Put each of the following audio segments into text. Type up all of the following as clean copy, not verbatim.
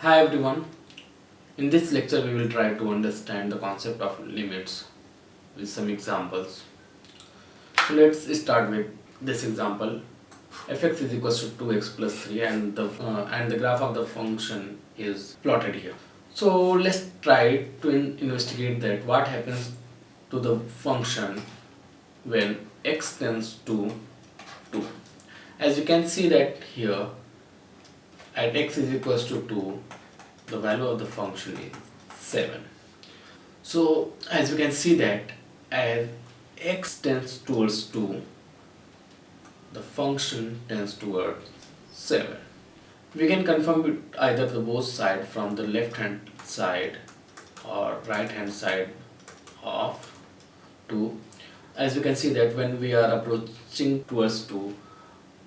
Hi everyone, in this lecture we will try to understand the concept of limits with some examples. So let's start with this example. Fx is equals to 2x plus 3 and the graph of the function is plotted here. So let's try to investigate that what happens to the function when x tends to 2. As you can see that here at x is equals to 2, the value of the function is 7. So as we can see that as x tends towards 2, the function tends towards 7. We can confirm it either the both side from the left hand side or right hand side of 2. As you can see that when we are approaching towards 2,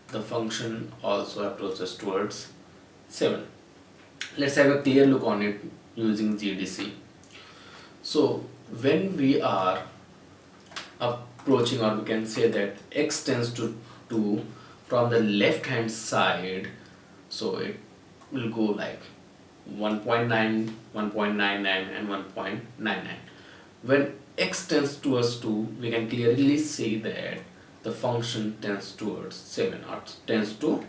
the function also approaches towards 7. Let's have a clear look on it using GDC. So when we are approaching, or we can say that x tends to 2 from the left hand side, so it will go like 1.9, 1.99 and 1.99. When x tends towards 2, we can clearly see that the function tends towards 7 or tends to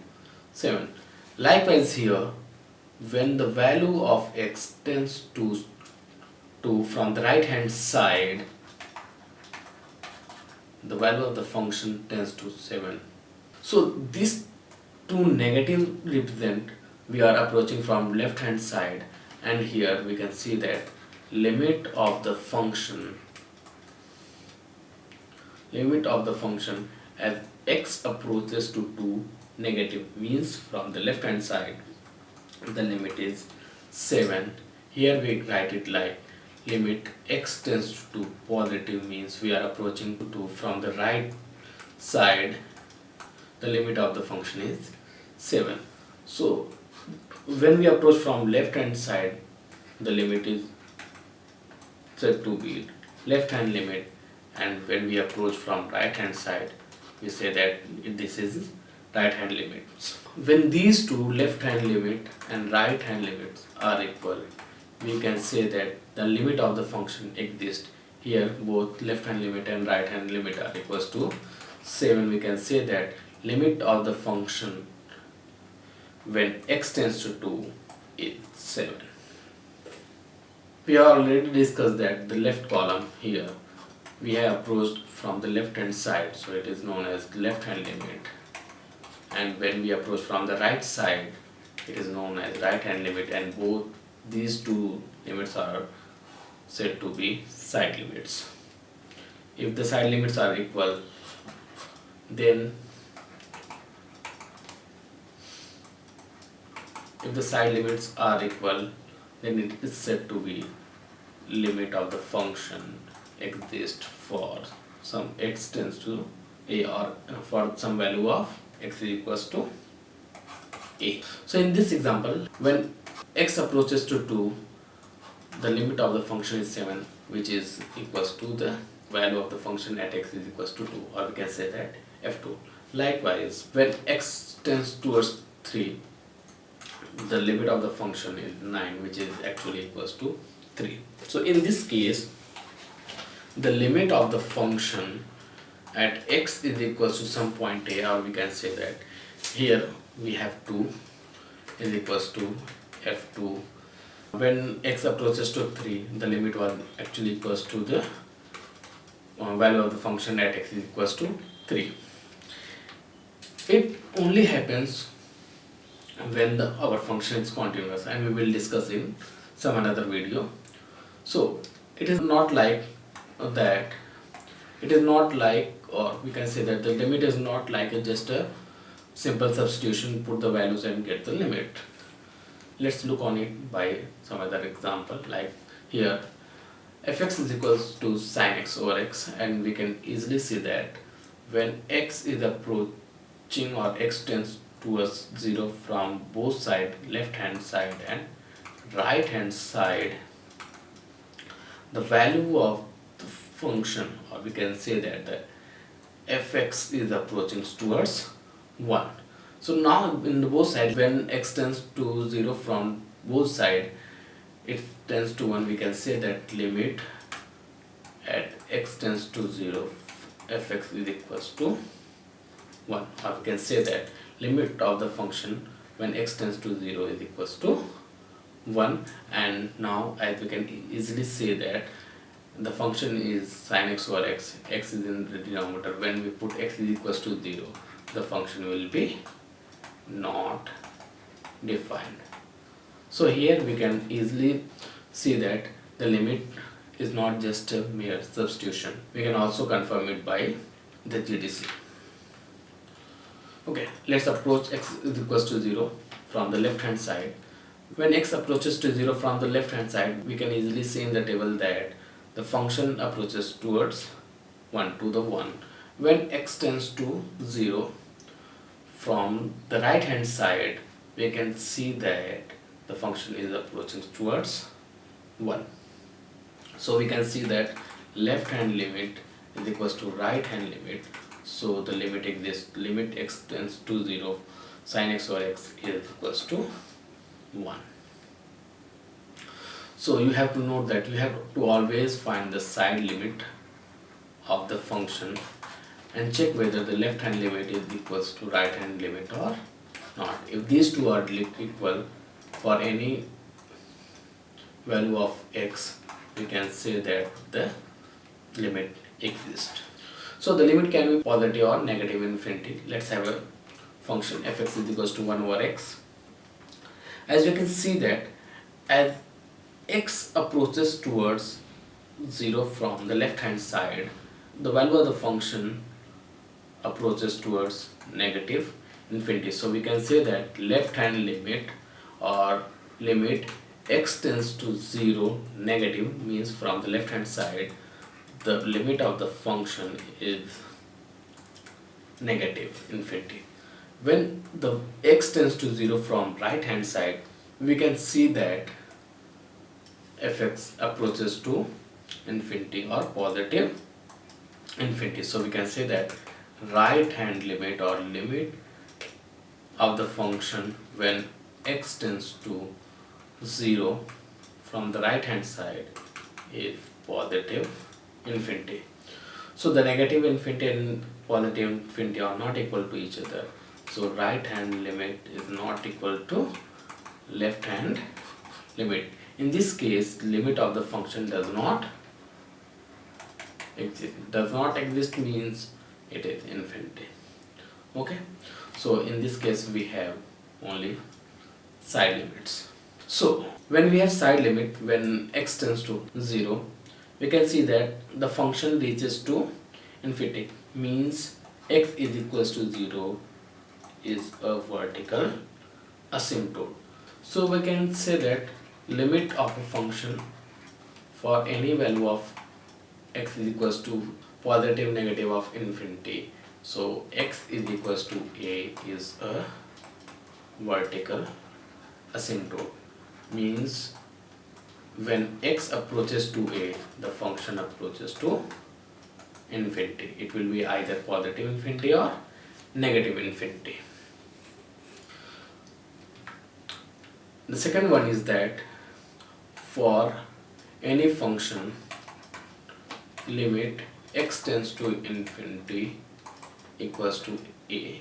7. Likewise here, when the value of x tends to 2 from the right hand side, the value of the function tends to 7. So these two negative represent we are approaching from left hand side, and here we can see that limit of the function as x approaches to 2 negative means from the left hand side the limit is 7. Here we write it like limit x tends to positive means we are approaching to 2 from the right side, the limit of the function is 7. So when we approach from left hand side, the limit is said to be left hand limit, and when we approach from right hand side, we say that this is right hand limits. When these two left hand limit and right hand limits are equal, we can say that the limit of the function exists. Here both left hand limit and right hand limit are equals to 7. We can say that limit of the function when x tends to 2 is 7. We have already discussed that the left column here we have approached from the left hand side, so it is known as left hand limit, and when we approach from the right side it is known as right hand limit, and both these two limits are said to be side limits. If the side limits are equal, then it is said to be limit of the function exists for some x tends to a, or for some value of x is equals to a. So in this example, when x approaches to 2, the limit of the function is 7, which is equals to the value of the function at x is equals to 2, or we can say that f2. Likewise, when x tends towards 3, the limit of the function is 9, which is actually equals to 3. So in this case, the limit of the function at x is equals to some point a, or we can say that here we have 2 is equals to f2. When x approaches to 3, the limit was actually equals to the value of the function at x is equals to 3. It only happens when our function is continuous, and we will discuss in some another video. So it is not like that, it is not like, or we can say that the limit is not like just a simple substitution, put the values and get the limit. Let's look on it by some other example, like here fx is equals to sin x over x, and we can easily see that when x is approaching or x tends towards 0 from both sides, left hand side and right hand side, the value of the function, or we can say that the fx is approaching towards 1. So now in both sides, when x tends to 0 from both side it tends to 1, we can say that limit at x tends to 0 fx is equals to 1, or we can say that limit of the function when x tends to 0 is equals to 1. And now as we can easily say that the function is sin x over x, x is in the denominator. When we put x is equals to 0, the function will be not defined. So here we can easily see that the limit is not just a mere substitution, we can also confirm it by the GDC. Okay, let's approach x is equals to 0 from the left hand side. When x approaches to 0 from the left hand side, we can easily see in the table that the function approaches towards 1 to the 1. When x tends to 0 from the right hand side, we can see that the function is approaching towards 1. So we can see that left hand limit is equals to right hand limit. So the limit exists, limit x tends to 0 sin x over x is equals to 1. So you have to note that you have to always find the side limit of the function and check whether the left hand limit is equals to right hand limit or not. If these two are equal for any value of x, we can say that the limit exists. So the limit can be positive or negative infinity. Let's have a function fx is equals to 1 over x. As you can see that as x approaches towards 0 from the left hand side, the value of the function approaches towards negative infinity. So we can say that left hand limit or limit x tends to 0 negative means from the left hand side the limit of the function is negative infinity. When the x tends to 0 from right hand side, we can see that fx approaches to infinity or positive infinity. So we can say that right hand limit or limit of the function when x tends to 0 from the right hand side is positive infinity. So the negative infinity and positive infinity are not equal to each other. So right hand limit is not equal to left hand limit. In this case, limit of the function does not exist. Does not exist means it is infinity. Okay. So in this case we have only side limits. So when we have side limit when x tends to 0, we can see that the function reaches to infinity means x is equals to 0 is a vertical asymptote. So we can say that limit of a function for any value of x is equals to positive negative of infinity. So x is equals to a is a vertical asymptote means when x approaches to a, the function approaches to infinity. It will be either positive infinity or negative infinity. The second one is that for any function limit x tends to infinity equals to a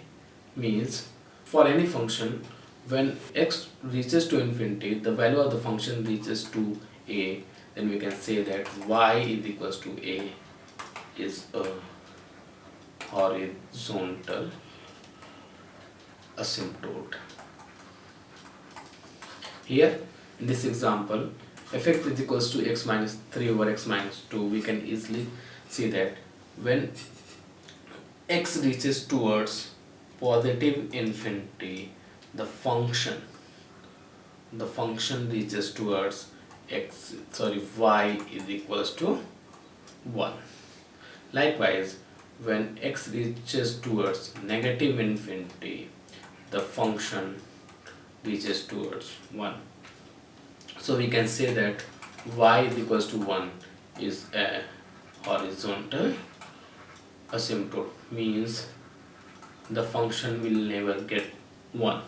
means for any function when x reaches to infinity, the value of the function reaches to a, then we can say that y is equals to a is a horizontal asymptote. Here in this example, fx is equals to x minus 3 over x minus 2, we can easily see that when x reaches towards positive infinity, the function reaches towards y is equals to 1. Likewise, when x reaches towards negative infinity, the function reaches towards 1. So we can say that y is equals to 1 is a horizontal asymptote means the function will never get 1.